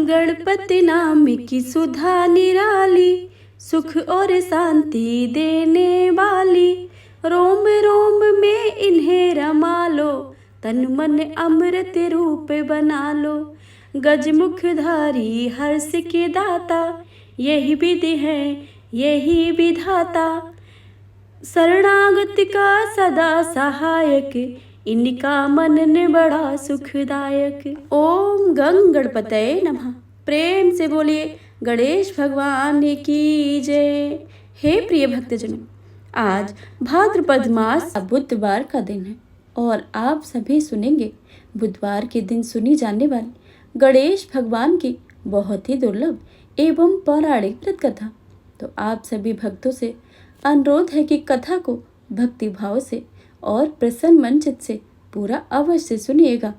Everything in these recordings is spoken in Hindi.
गणपति नाम की सुधा निराली, सुख और शांति देने वाली। रोम रोम में इन्हें रमा लो, तन मन अमृत रूप बना लो। गजमुखधारी हर्ष के दाता, यही विधि है यही विधाता। शरणागत का सदा सहायक, इनका मनन बड़ा सुखदायक। ओम गंग गणपतये नमः। प्रेम से बोलिए गणेश भगवान की जय। हे प्रिय भक्तजनों, आज भाद्रपद मास बुधवार का दिन है और आप सभी सुनेंगे बुधवार के दिन सुनी जाने वाली गणेश भगवान की बहुत ही दुर्लभ एवं पौराणिक व्रत कथा। तो आप सभी भक्तों से अनुरोध है कि कथा को भक्ति भाव से और प्रसन्न मन चित्त से पूरा अवश्य सुनिएगा।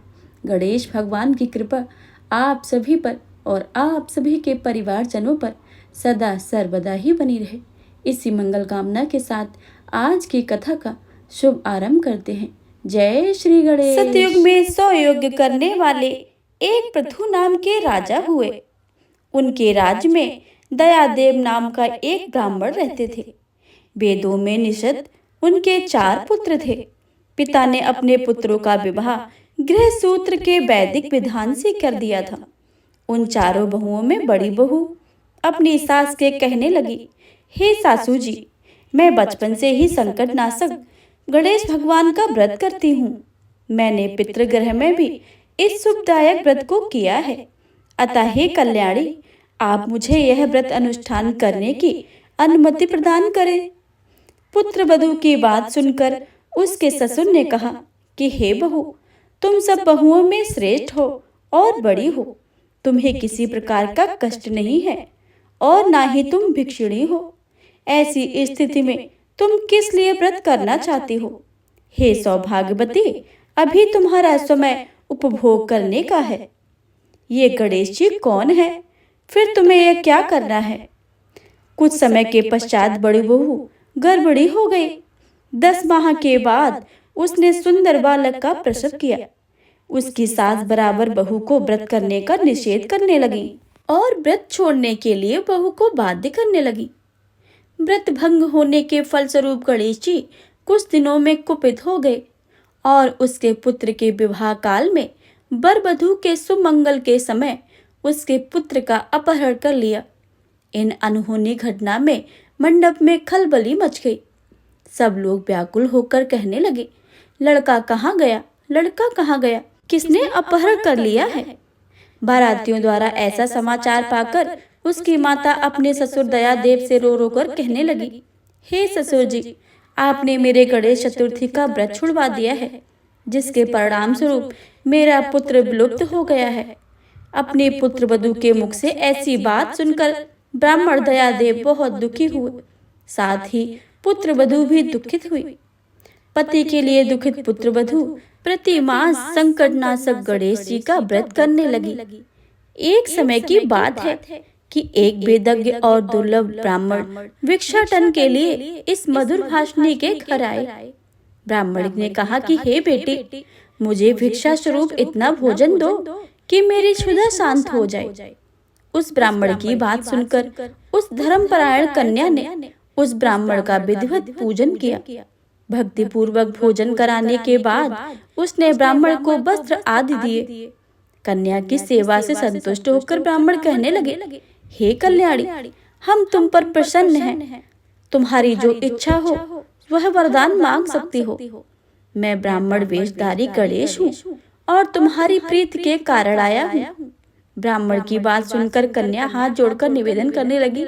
गणेश भगवान की कृपा आप सभी पर और आप सभी के परिवारजनों पर सदा सर्वदा ही बनी रहे। इसी मंगल कामना के साथ आज की कथा का शुभ आरंभ करते हैं। जय श्री गणेश। सतयुग में 100 यज्ञ करने वाले एक पृथु नाम के राजा हुए। उनके राज्य में दयादेव नाम का एक ब्राह्मण रहते थे। वेदों में निषद उनके 4 पुत्र थे। पिता ने अपने पुत्रों का विवाह गृह सूत्र के वैदिक विधान से कर दिया था। उन चारों बहुओं में बड़ी बहू अपनी सास के कहने लगी, हे सासू जी, मैं बचपन से ही संकट नाशक गणेश भगवान का व्रत करती हूँ। मैंने पितृगृह में भी इस शुभदायक व्रत को किया है। अतः हे कल्याणी, आप मुझे यह व्रत अनुष्ठान करने की अनुमति प्रदान करें। पुत्र वधू की बात सुनकर उसके ससुर ने कहा कि हे बहू, तुम सब बहुओं में श्रेष्ठ हो और बड़ी हो। तुम्हें किसी प्रकार का कष्ट नहीं है और ना ही तुम भिक्षुणी हो। ऐसी स्थिति में तुम किस लिए व्रत करना चाहती हो? हे सौभाग्यवती, अभी तुम्हारा समय उपभोग करने का है। ये गणेश जी कौन है? फिर तुम्हें यह क्या करना है? कुछ समय के पश्चात बड़ी बहू गर्भवती हो गई। 10 माह के बाद उसने सुंदर बालक का प्रसव किया। उसकी सास बराबर बहू को व्रत करने का निषेध करने लगी और व्रत छोड़ने के लिए बहू को बाध्य करने लगी। व्रत भंग होने के फलस्वरूप गणेश जी कुछ दिनों में कुपित हो गए और उसके पुत्र के विवाह काल में वर वधू के सुमंगल के समय उसके पुत्र का अपहरण कर लिया। इन अनहोनी घटना में मंडप में खलबली मच गई। सब लोग व्याकुल होकर कहने लगे, लड़का कहाँ गया? लड़का कहाँ गया? किसने अपहरण कर लिया है? बारातियों द्वारा ऐसा समाचार पाकर उसकी माता अपने ससुर दयादेव से रो रो कर कहने लगी, हे ससुर जी, आपने मेरे गणेश चतुर्थी का व्रत छुड़वा दिया है, जिसके परिणाम स्वरूप मेरा पुत्र विलुप्त हो गया है। अपने पुत्र वधू के मुख से ऐसी बात सुनकर ब्राह्मण दयादेव बहुत दुखी हुए। साथ ही पुत्र वधू भी दुखित हुई। पति के लिए दुखित पुत्र वधू प्रति मास संकटनाशक गणेश जी का व्रत करने लगी। एक समय की बात है कि एक वेदज्ञ और दुर्लभ ब्राह्मण भिक्षाटन के लिए इस मधुर भाषिणी के घर आए। ब्राह्मण ने कहा कि हे बेटी, मुझे भिक्षा स्वरूप इतना भोजन दो कि मेरी क्षुधा शांत हो जाए। उस ब्राह्मण की बात सुनकर उस धर्मपरायण कन्या ने उस ब्राह्मण का विधिवत पूजन किया। भक्ति पूर्वक भोजन कराने के बाद उसने ब्राह्मण को वस्त्र आदि दिए। कन्या की सेवा से संतुष्ट होकर ब्राह्मण कहने लगे, हे कल्याणी, हम तुम पर प्रसन्न हैं। तुम्हारी जो इच्छा हो वह वरदान मांग सकती हो। मैं ब्राह्मण वेशधारी गणेश हूँ और तुम्हारी प्रीति के कारण आया हूँ। ब्राह्मण की बात सुनकर कन्या हाथ जोड़कर निवेदन करने लगी,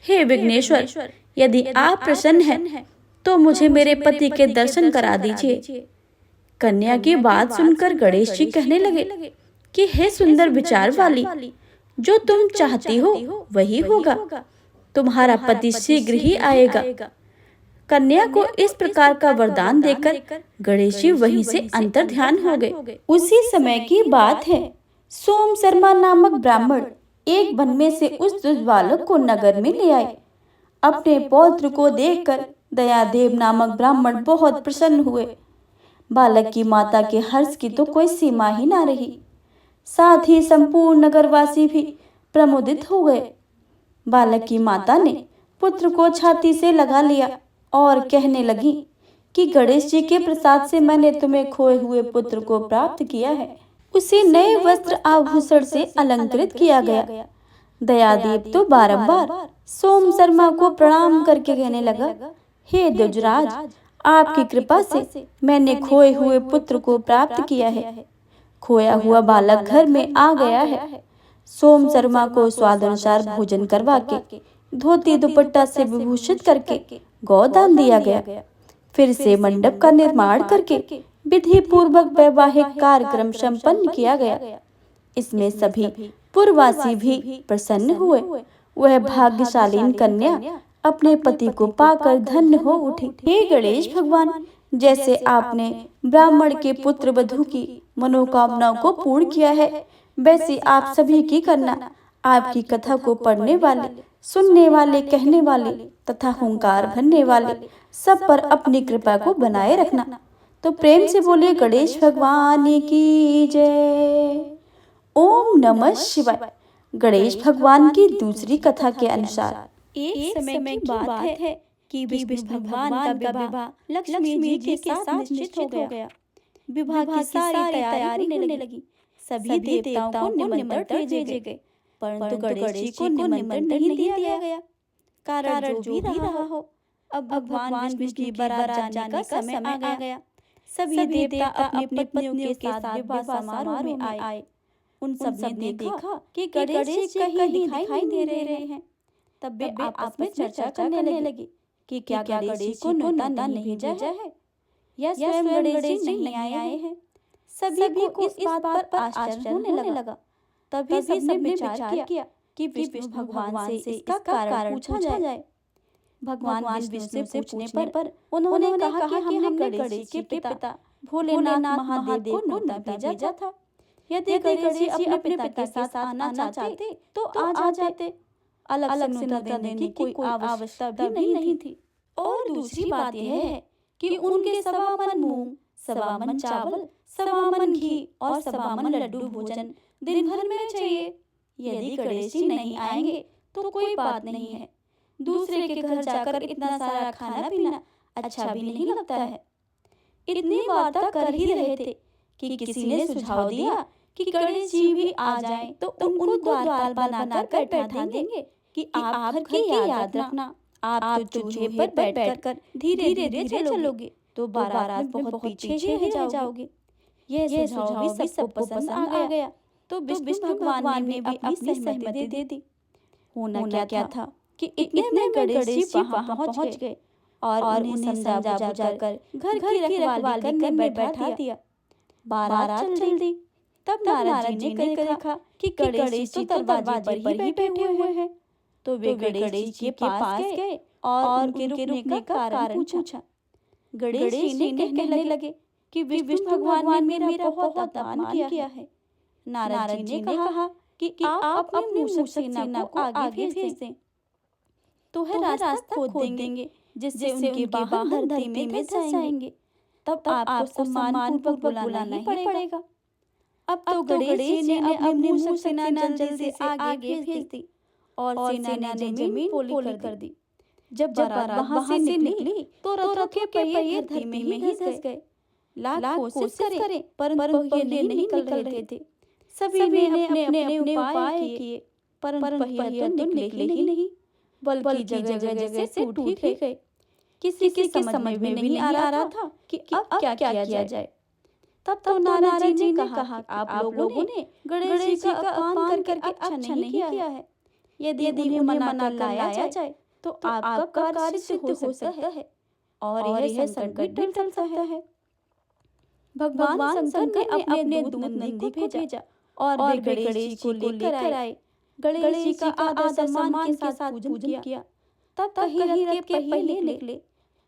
हे विघ्नेश्वर, यदि आप प्रसन्न हैं तो मुझे मेरे पति के दर्शन करा दीजिए। कन्या की बात सुनकर गणेश जी कहने लगे कि हे सुंदर विचार वाली, जो तुम चाहती हो वही होगा। तुम्हारा पति शीघ्र ही आएगा। कन्या को इस प्रकार का वरदान देकर गणेश जी वहीं से अंतर्ध्यान हो गए। उसी समय की बात है, सोम शर्मा नामक ब्राह्मण एक वन में से उस बालक को नगर में ले आए। अपने पौत्र को देखकर दयादेव नामक ब्राह्मण बहुत प्रसन्न हुए। बालक की माता के हर्ष की तो कोई सीमा ही ना रही। साथ ही संपूर्ण नगरवासी भी प्रमुदित हो गए। बालक की माता ने पुत्र को छाती से लगा लिया और कहने लगी कि गणेश जी के प्रसाद से मैंने तुम्हें खोए हुए पुत्र को प्राप्त किया है। उसे नए वस्त्र आभूषण से अलंकृत किया गया। दयादेव तो बारंबार सोम शर्मा को प्रणाम करके कहने लगा, हे द्विजराज, आपकी कृपा से मैंने खोए हुए पुत्र को प्राप्त किया है। खोया हुआ बालक घर में आ गया है। सोम शर्मा को स्वादानुसार भोजन करवा के धोती दुपट्टा से विभूषित करके गोदान दिया गया। फिर से मंडप का निर्माण करके विधि पूर्वक वैवाहिक कार्यक्रम संपन्न किया गया। इसमें सभी पुरवासी भी प्रसन्न हुए। वह भाग्यशालीन कन्या अपने पति को पाकर धन्य हो उठी। हे गणेश भगवान, जैसे आपने ब्राह्मण के पुत्र वधू की मनोकामनाओं को पूर्ण किया है, वैसे आप सभी की करना। आपकी कथा को पढ़ने वाले, सुनने वाले, कहने वाले तथा हुंकार भरने वाले सब पर अपनी कृपा को बनाए रखना। तो प्रेम से बोलिए गणेश भगवान की जय। ओम नमः शिवाय। गणेश भगवान की दूसरी कथा के अनुसार एक समय की बात है कि विष्णु भगवान का विवाह लक्ष्मी जी के साथ निश्चित हो गया। विवाह की सारी तैयारी होने लगी। सभी देवताओं को निमंत्रण भेजे गए, परंतु गणेश जी को निमंत्रण नहीं दिया गया। कारण जो भी रहा हो, अब भगवान विष्णु की बारात जाने का समय आ गया। सभी देवता अपनी पत्नियों के साथ विवाह समारोह में आए। उन सब ने देखा कि गणेश जी कहीं दिखाई नहीं दे रहे हैं। तब वे आपस में चर्चा करने लगे कि क्या गणेश जी को न्योता नहीं भेजा है या स्वयं गणेश जी नहीं आए हैं। सभी को इस बात पर आश्चर्य होने लगा। तभी सबने विचार किया कि विष्णु भगवान से इसका कारण पूछा जाए। भगवान विष्णु से पूछने पर उन्होंने कहा कि हमने गणेश जी के पिता भोलेनाथ महादेव को न्योता भेजा था। यदि गणेश जी अपने पिता के साथ आना चाहते तो आ जाते। अलग से न्योता देने की कोई आवश्यकता भी नहीं थी। और दूसरी बात यह है कि उनके 1.25 मन मूंग, 1.25 मन चावल, 1.25 मन घी और 1.25 मन लड्डू भोजन दिन भर में चाहिए। यदि गणेश जी नहीं आएंगे तो कोई बात नहीं है। दूसरे के घर जाकर इतना सारा खाना पीना अच्छा भी नहीं लगता है। इतनी वार्ता कर ही रहे थे कि किसी ने सुझाव दिया कि गणेश जी भी आ जाएं तो उनको द्वारपाल बनाकर बैठा देंगे कि आप घर की याद रखना। आप तो चूल्हे पर बैठकर धीरे धीरे चलोगे तो बारात में बहुत पीछे ही रह जाओगे। यह सुझाव भी सबको पसंद आ गया। तो विष्णु भगवान ने भी अपनी सहमति दे दी। होना क्या था कि इतने में गणेश जी वहां पहुंच गए और उन्हें समझा बुझाकर घर की रखवाली करने बैठा दिया। बारात चल दी। तब नारद जी ने देखा कि गणेश जी तो दरवाजे पर ही बैठे हुए हैं। तो वे गणेश जी के पास गए और उनके रुकने का कारण पूछा। गणेश जी ने कहने लगे कि विष्णु भगवान ने मेरा बहुत अपमान किया है। नारद जी ने कहा कि आप अपनी मूषक सेना को आगे भेज दें तो है रास्ता खोद देंगे, जिससे उनके वाहन धरती में धंस जाएंगे। तब आपको सम्मानपूर्वक बुलाना ही पड़ेगा। अब तो गणेश जी ने अपनी मूषक सेना जल्दी से आगे भेज दी और सेना ने जमीन पोली कर दी। जब बारात वहां से निकली तो रथों के पहिए धरती में ही धंस गए। लाख कोशिश करें परंतु पहिए नहीं निकल रहे थे। सभी ने अपने उपाय किए परंतु पहिए तो निकले ही नहीं, बल्कि जगह जगह से टूट ही गए। किसी के समझ में भी नहीं आ रहा था कि अब क्या किया जाए। तब तो नारद जी ने कहा, आप लोगों ने गणेश जी का अपमान करके अच्छा नहीं किया है। यदि उन्हें मना कर लाया जाए तो आपका कार्य सिद्ध हो सकता है और यह संकट भी टल सकता है। भगवान शंकर ने अपने दूत नंदी को भेजा और वे गणेश जी को लेकर आए। गणेश जी का आदर सम्मान के साथ पूजन किया। तब कहीं रथ के पहिए निकले।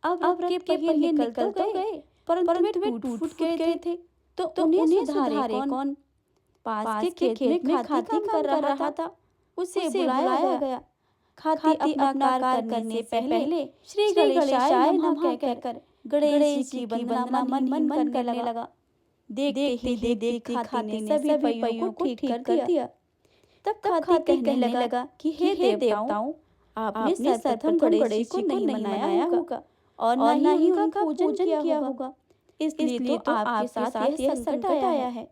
अब रथ के पहिए निकल तो गए परंतु वे टूट गए थे। तो उन्हें सुधारे कौन? पास के खेत में खाती कर रहा था, उसे बुलाया गया। खाती अपना कार्य करने से पहले श्री गणेशाय नमः कहकर गणेश जी की वंदना मन करने लगा। देखते ही देखते खाती ने सभी पहियों को ठीक कर दिया। तब खाती कहने लगा कि हे देवताओं, आपने सर्वप्रथम गणेश जी को नहीं मनाया होगा और न ही उनका पूजन किया होगा, इसलिए तो आपके साथ यह संकट आया है।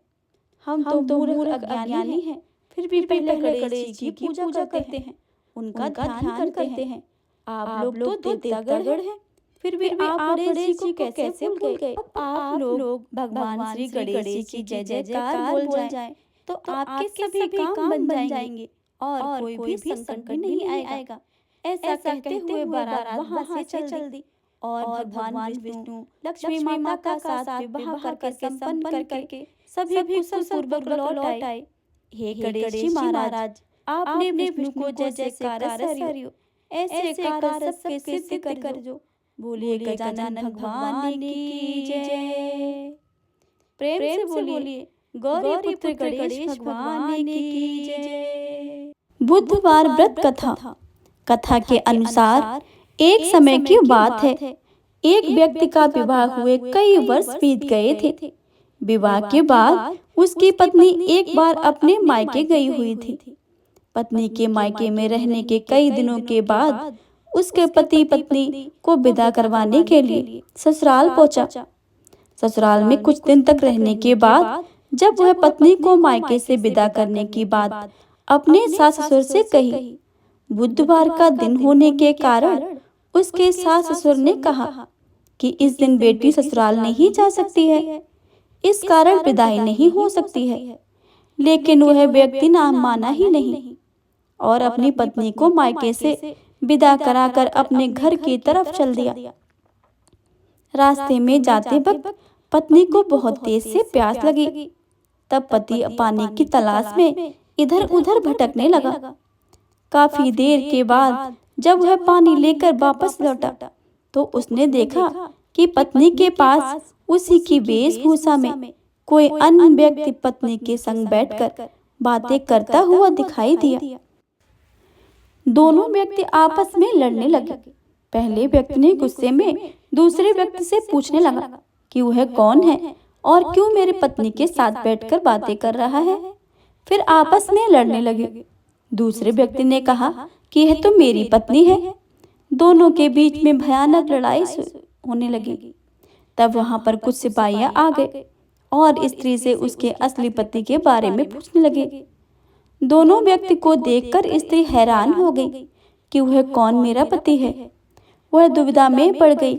हम तो मूर्ख अज्ञानी हैं, फिर भी पहले गणेश जी की पूजा करते हैं, उनका ध्यान करते हैं। आप लोग तो देवतागण हैं, फिर भी आप गणेश जी को कैसे भूल गए? आप लोग भगवान श्री गणेश जी की जय जयकार बोल जाएं तो आपके सभी काम बन जाएंगे और कोई भी संकट भी नहीं आएगा। ऐसा कहते हुए बारात वहां से चल दी और भगवान विष्णु लक्ष्मी माता का साथ विवाह करके संपन्न करके सभी कुशल पूर्वक लौट आए। हे गणेश जी महाराज, आपने विष्णु को जय जयकार हरियो ऐसे कार्य सबके सिद्ध कर जो बोलिए गजानन भगवान की जय। प्रेम से बोलिए गौरी पुत्र गणेश भगवान की जय। बुधवार व्रत कथा के अनुसार एक समय की बात है। एक व्यक्ति का विवाह हुए कई वर्ष बीत गए थे। विवाह के बाद उसकी पत्नी एक बार अपने मायके गई हुई थी। पत्नी के मायके में रहने के कई दिनों के बाद उसके पति पत्नी को विदा करवाने के लिए ससुराल पहुंचा। ससुराल में कुछ दिन तक रहने के बाद जब वह पत्नी को मायके से विदा करने की बात अपने सास ससुर से कही, बुधवार का दिन होने के कारण उसके सास ससुर ने कहा कि इस दिन बेटी ससुराल नहीं जा सकती है, इस कारण विदाई नहीं हो सकती है। लेकिन वह व्यक्ति ना माना ही नहीं और अपनी पत्नी को मायके से विदा कराकर अपने घर की तरफ चल दिया। रास्ते में जाते वक्त पत्नी को बहुत तेज से प्यास लगी। तब पति पानी की तलाश में इधर उधर भटकने लगा। काफी देर के बाद जब वह पानी लेकर वापस लौटा तो उसने देखा कि पत्नी के पास उसी की वेशभूषा में कोई अन्य व्यक्ति पत्नी के संग बैठकर बातें करता हुआ दिखाई दिया। दोनों व्यक्ति आपस में लड़ने लगे। पहले व्यक्ति ने गुस्से में दूसरे व्यक्ति से पूछने लगा कि वह कौन है और क्यों मेरी पत्नी के साथ बैठकर बातें कर रहा है। फिर आपस में लड़ने लगे। दूसरे व्यक्ति ने कहा कि यह तो मेरी पत्नी है। दोनों के बीच में भयानक लड़ाई होने लगी। तब वहां पर कुछ सिपाहियां आ गए और स्त्री से उसके असली पति के बारे में पूछने लगे। दोनों व्यक्ति को देखकर स्त्री हैरान हो गई कि वह कौन मेरा पति है। वह दुविधा में पड़ गई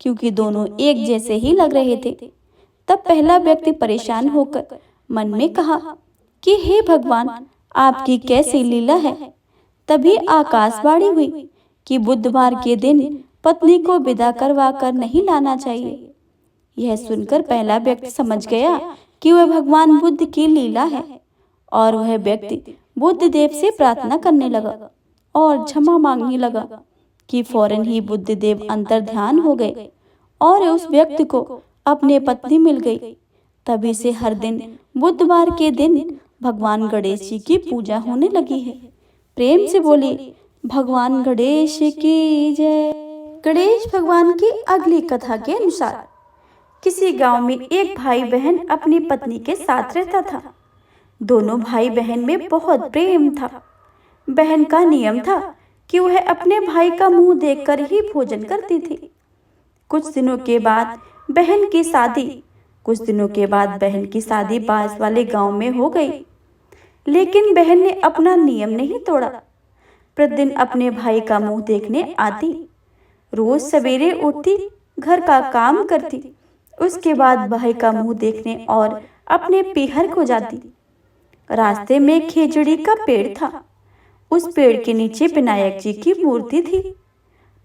क्योंकि दोनों एक जैसे ही लग रहे थे। तब पहला व्यक्ति परेशान होकर मन में कहा कि हे भगवान, आपकी कैसी लीला है। तभी आकाशवाणी हुई कि बुधवार के दिन पत्नी को विदा करवा कर नहीं लाना चाहिए। यह सुनकर पहला व्यक्ति समझ गया कि वह भगवान बुद्ध की लीला है और वह व्यक्ति बुद्ध देव से प्रार्थना करने लगा और क्षमा मांगने लगा कि फौरन ही बुद्ध देव अंतर ध्यान हो गए और उस व्यक्ति को अपने पत्नी मिल गई। तभी से हर दिन बुधवार के दिन भगवान गणेश जी की पूजा होने लगी है। प्रेम से बोलिए भगवान गणेश की जय। गणेश भगवान की अगली कथा के अनुसार किसी गांव में एक भाई बहन अपनी पत्नी के साथ रहता था। दोनों भाई बहन में बहुत प्रेम था। बहन का नियम था कि वह अपने भाई का मुंह देखकर ही भोजन करती थी। कुछ दिनों के बाद बहन की शादी पास वाले गांव में हो गई। लेकिन बहन ने अपना नियम नहीं तोड़ा। प्रतिदिन अपने भाई का मुंह देखने आती। रोज सवेरे उठती, घर का काम करती, उसके बाद भाई का मुंह देखने और अपने पीहर को जाती। रास्ते में खेजड़ी का पेड़ था। उस पेड़ के नीचे विनायक जी की मूर्ति थी।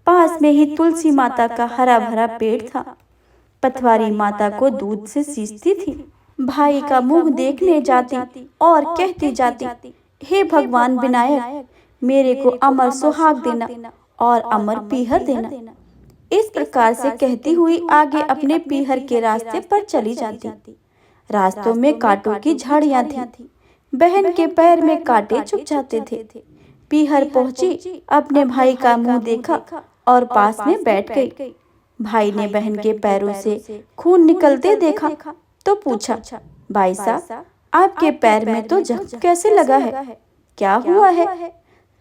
पास में ही तुलसी माता का हरा भरा पेड़ था। पथवारी माता को दूध से सींचती थी। भाई का मुंह देखने जाती और कहती जाती, हे भगवान विनायक, मेरे को अमर सुहाग देना और अमर पीहर देना। इस प्रकार से कहती हुई आगे अपने पीहर के रास्ते पर चली जाती। रास्तों में कांटों की झाड़ियां थी। बहन के पैर में कांटे चुभ जाते थे। पीहर पहुंची, अपने भाई का मुंह देखा और पास में बैठ गई। भाई ने बहन के पैरों से खून निकलते देखा तो पूछा, भाई साहब आपके पैर में तो जख्म कैसे लगा है, क्या हुआ है?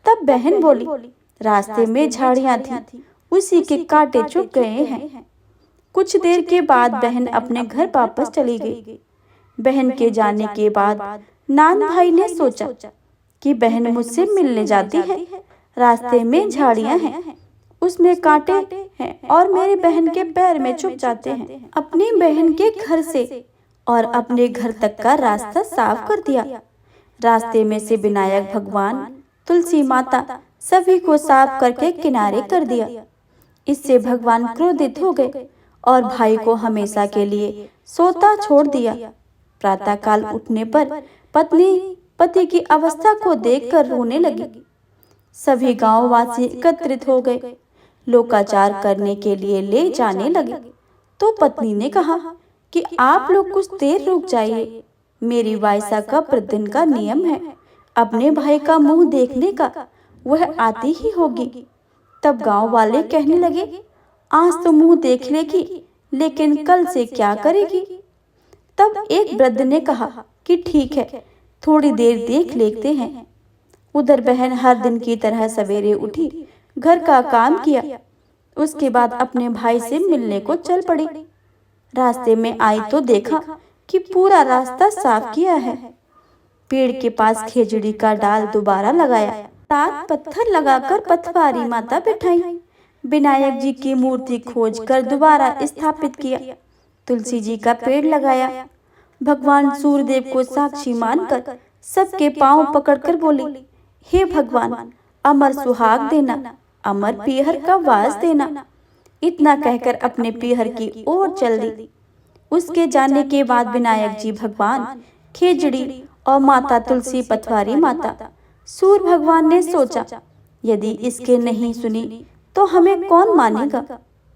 तब बहन बोली, रास्ते में झाड़ियां थी, उसी के कांटे चुभ गए हैं। कुछ देर के बाद बहन अपने घर वापस चली गई। बहन के जाने के बाद नान भाई ने सोचा कि बहन मुझसे मिलने जाती है, रास्ते में झाड़ियां हैं, उसमें कांटे हैं और मेरी बहन के पैर में चुभ जाते हैं। अपनी बहन के घर से और अपने घर तक का रास्ता साफ कर दिया। रास्ते में से विनायक भगवान, तुलसी माता सभी को साफ करके किनारे कर दिया। इससे भगवान क्रोधित हो गए और भाई को हमेशा के लिए सोता छोड़ दिया। प्रातःकाल उठने पर पत्नी पति की अवस्था को देखकर रोने लगी। सभी गांववासी एकत्रित हो गए, लोकाचार करने के लिए ले जाने लगे। तो पत्नी ने कहा कि आप लोग कुछ देर रुक जाइए, मेरी वायसा का प्रतिदिन का नियम है, अपने भाई का मुंह देखने का, वह आती ही होगी। तब गांव वाले कहने लगे, आज तो मुंह देख लेगी, लेकिन कल से क्या करेगी? तब एक वृद्ध ने कहा कि ठीक है, थोड़ी देर देख लेते हैं। उधर बहन हर दिन की तरह सवेरे उठी, घर का काम किया, उसके बाद अपने भाई से मिलने को चल पड़ी। रास्ते में आई तो देखा कि पूरा रास्ता साफ किया है। पेड़ के पास खेजड़ी का डाल दोबारा लगाया, 7 पत्थर लगाकर पथवारी माता बिठाई, विनायक जी की मूर्ति खोजकर दोबारा स्थापित किया, तुलसी जी का पेड़ लगाया। भगवान सूर्यदेव को साक्षी मानकर सबके पांव पकड़कर बोली, हे भगवान, अमर सुहाग देना, अमर पीहर का वास देना। इतना कहकर अपने पीहर की ओर चल दी। उसके जाने के बाद विनायक जी भगवान, खेजड़ी और माता तुलसी पथवारी माता, सूर्य भगवान ने सोचा, यदि इसके नहीं सुनी तो हमें कौन मानेगा।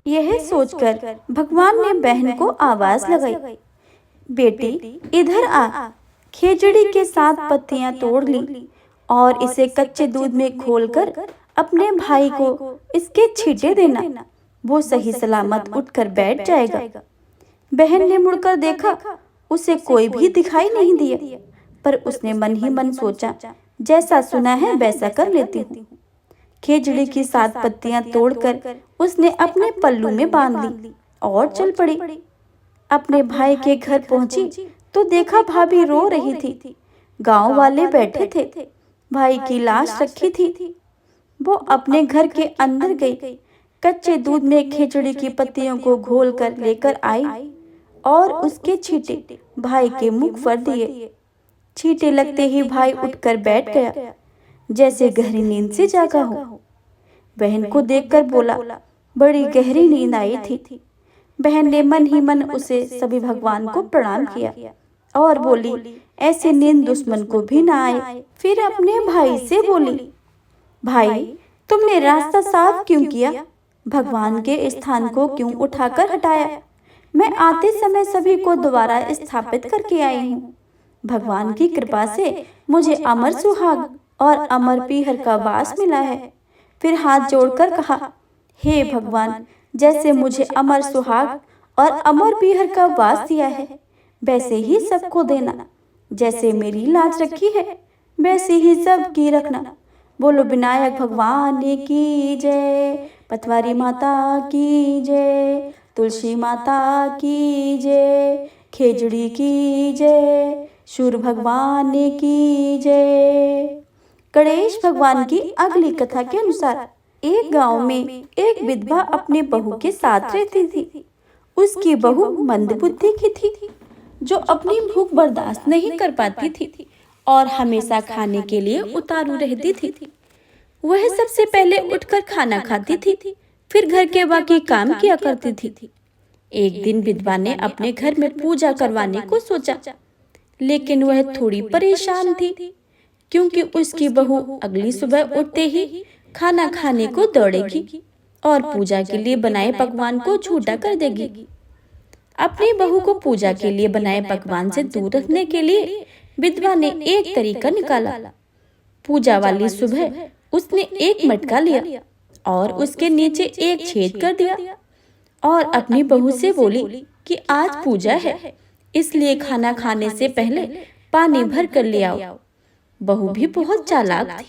यह सोचकर भगवान ने बहन को आवाज लगाई, बेटी इधर आ। खेजड़ी के 7 पत्तियां तोड़ ली और इसे कच्चे दूध में घोलकर अपने भाई को इसके छींटे देना, वो सही सलामत उठकर बैठ जाएगा। बहन ने मुड़कर देखा, उसे कोई भी दिखाई नहीं दिया, पर उसने मन ही मन सोचा, जैसा सुना है वैसा कर लेती हूँ। खेजड़ी की 7 पत्तियां तोड़कर उसने अपने पल्लू में बांध ली और चल पड़ी। अपने भाई के घर पहुंची तो देखा भाभी रो रही थी। गांव वाले बैठे थे, भाई की लाश रखी थी। वो अपने घर के अंदर गई, कच्चे दूध में खेजड़ी की पत्तियों को घोलकर लेकर आई और उसके छींटे भाई के मुख पर दिए। छींटे लगते ही भाई उठकर बैठ गया, जैसे गहरी नींद से जागा हो। बहन को देखकर बोला, बड़ी गहरी नींद आई थी। बहन ने मन ही मन उसे सभी भगवान को प्रणाम किया और बोली, ऐसी नींद दुश्मन को भी ना आए। फिर अपने भाई से बोली, भाई तुमने रास्ता साफ क्यों किया? भगवान के स्थान को क्यों उठाकर हटाया? मैं आते समय सभी को दोबारा स्थापित करके आई हूँ। भगवान की कृपा से मुझे अमर सुहाग और अमर पीहर का वास मिला है। फिर हाथ जोड़कर कहा, हे भगवान, जैसे मुझे अमर सुहाग और अमर पीहर का वास दिया है, वैसे ही सबको देना। जैसे मेरी लाज रखी है, वैसे ही सबकी रखना। बोलो विनायक भगवान की जय, पथवारी माता की जय, तुलसी माता की जय, खेजड़ी की जय, सूर्य भगवान की जय। गणेश भगवान की अगली कथा के अनुसार एक गांव में एक विधवा अपने बहू के साथ रहती थी। उसकी बहू मंदबुद्धि की थी, जो अपनी भूख बर्दाश्त नहीं कर पाती थी और हमेशा खाने के लिए उतारू रहती थी। वह सबसे पहले उठकर खाना खाती थी, फिर घर के बाकी काम किया करती थी। एक दिन विधवा ने अपने घर में पूजा करवाने को सोचा, लेकिन वह थोड़ी परेशान थी, क्योंकि उसकी बहू अगली सुबह उठते ही खाना खाने को दौड़ेगी और पूजा के लिए बनाए पकवान को झूठा कर देगी। अपनी बहू को पूजा के लिए बनाए पकवान से दूर रखने के लिए विधवा ने एक तरीका निकाला। पूजा वाली सुबह उसने एक मटका लिया और उसके नीचे एक छेद कर दिया और अपनी बहू से बोली कि आज पूजा है, इसलिए खाना खाने से पहले पानी भर कर ले आओ। बहू भी बहुत चालाक थी।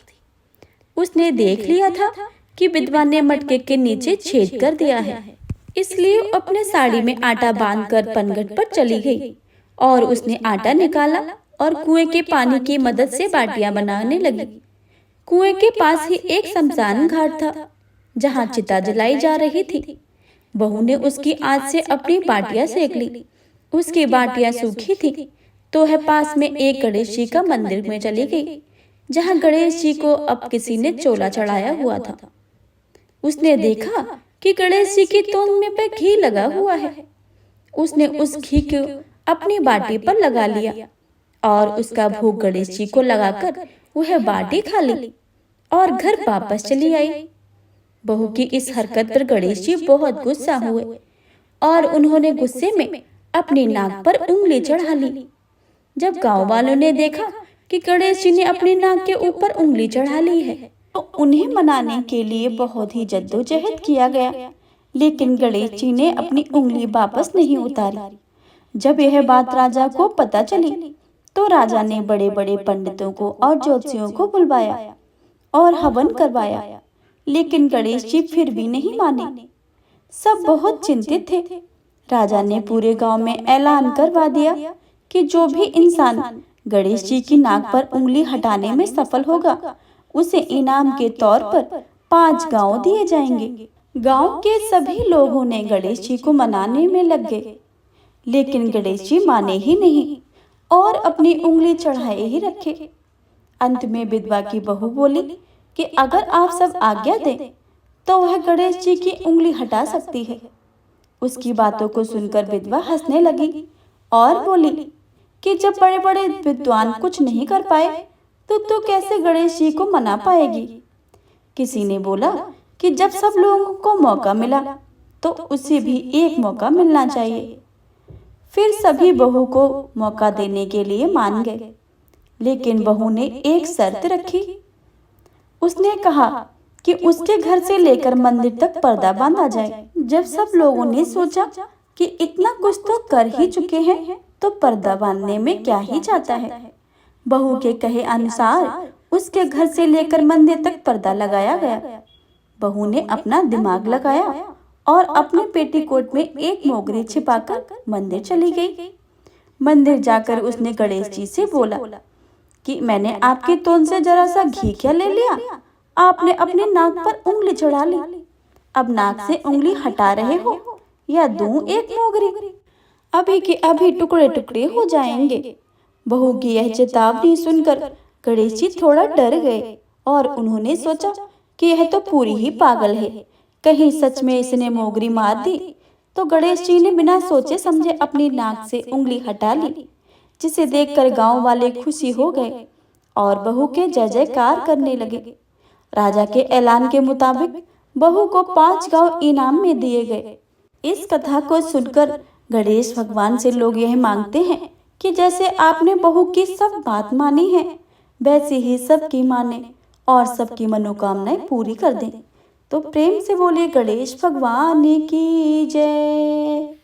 उसने देख लिया था कि विधवा ने मटके के नीचे छेद कर दिया है, इसलिए अपने साड़ी में आटा बांधकर पनघट पर चली गई और उसने आटा निकाला और कुएं के पानी की मदद से बाटियां बनाने लगी। कुएं के पास ही एक शमशान घाट था जहां चिता जलाई जा रही थी। बहू ने उसकी आंच से अपनी बाटियां सेक ली। उसकी बाटियां सूखी थी तो वह पास में एक गणेश जी का मंदिर में चली गई, जहां गणेश जी को अब किसी ने चोला चढ़ाया हुआ था। उसने देखा कि गणेश जी की तोंद में पे घी लगा हुआ है। उसने उस घी को अपनी बाटी पर लगा लिया और उसका भोग गणेश जी को लगाकर वह बाटी खा ली और घर वापस चली आई। बहू की इस हरकत पर गणेश जी बहुत गुस्सा हुए और उन्होंने गुस्से में अपनी नाक पर उंगली चढ़ा ली। जब गांव वालों ने देखा कि गणेश जी ने अपनी नाक के ऊपर उंगली चढ़ा ली है तो उन्हें मनाने के लिए बहुत ही जद्दोजहद किया गया, लेकिन गणेश जी ने अपनी उंगली वापस नहीं उतारी। जब यह बात राजा को पता चली तो राजा ने बड़े बड़े पंडितों को और ज्योतिषियों को बुलवाया और हवन करवाया, लेकिन गणेश जी फिर भी नहीं माने। सब बहुत चिंतित थे। राजा ने पूरे गांव में ऐलान करवा दिया कि जो भी इंसान गणेश जी की नाक पर उंगली हटाने में सफल होगा उसे इनाम के तौर पर 5 गांव दिए जाएंगे। गांव के सभी लोगों ने गणेश जी को मनाने में लग गए, लेकिन गणेश जी माने ही नहीं और अपनी उंगली चढ़ाए ही रखे। अंत में विधवा की बहू बोली कि अगर आप सब आज्ञा दें तो वह गणेश जी की उंगली हटा सकती है। उसकी बातों को सुनकर विधवा हंसने लगी और बोली कि जब बड़े बड़े विद्वान कुछ नहीं कर पाए तो तू कैसे गणेश जी को मना पाएगी। किसी ने बोला कि जब सब लोगों को मौका मिला तो उसे भी एक मौका मिलना चाहिए। फिर सभी बहू को मौका देने के लिए मान गए, लेकिन बहू ने एक शर्त रखी। उसने कहा कि उसके घर से लेकर मंदिर तक पर्दा बांधा जाए। जब सब लोगों ने सोचा कि इतना कुछ तो कर ही चुके हैं तो पर्दा बांधने में क्या ही जाता है, बहू के कहे अनुसार उसके घर से लेकर मंदिर तक पर्दा लगाया गया। बहू ने अपना दिमाग लगाया और अपने पेटीकोट में एक मोगरी छिपाकर मंदिर चली गई। मंदिर जाकर उसने गणेश जी से बोला कि मैंने आपकी तोंद से जरा सा घी क्या ले लिया, आपने अपनी नाक पर उंगली चढ़ा ली। अब नाक से उंगली हटा रहे हो या दूं एक मोगरी? अभी के अभी टुकड़े टुकड़े हो जाएंगे। बहू की यह चेतावनी सुनकर गणेश जी थोड़ा डर गए और उन्होंने सोचा कि यह तो पूरी ही पागल है, कहीं सच में इसने मोगरी मार दी। तो गणेश जी ने बिना सोचे समझे अपनी नाक से उंगली हटा ली, जिसे देखकर गांव वाले खुशी हो गए और बहू के जय जयकार करने लगे। राजा के ऐलान के मुताबिक बहू को 5 गांव इनाम में दिए गए। इस कथा को सुनकर गणेश भगवान से लोग यह मांगते हैं कि जैसे आपने बहू की सब बात मानी है वैसे ही सबकी माने और सबकी मनोकामनाएं पूरी कर दें। तो प्रेम से बोलिए गणेश भगवान की जय।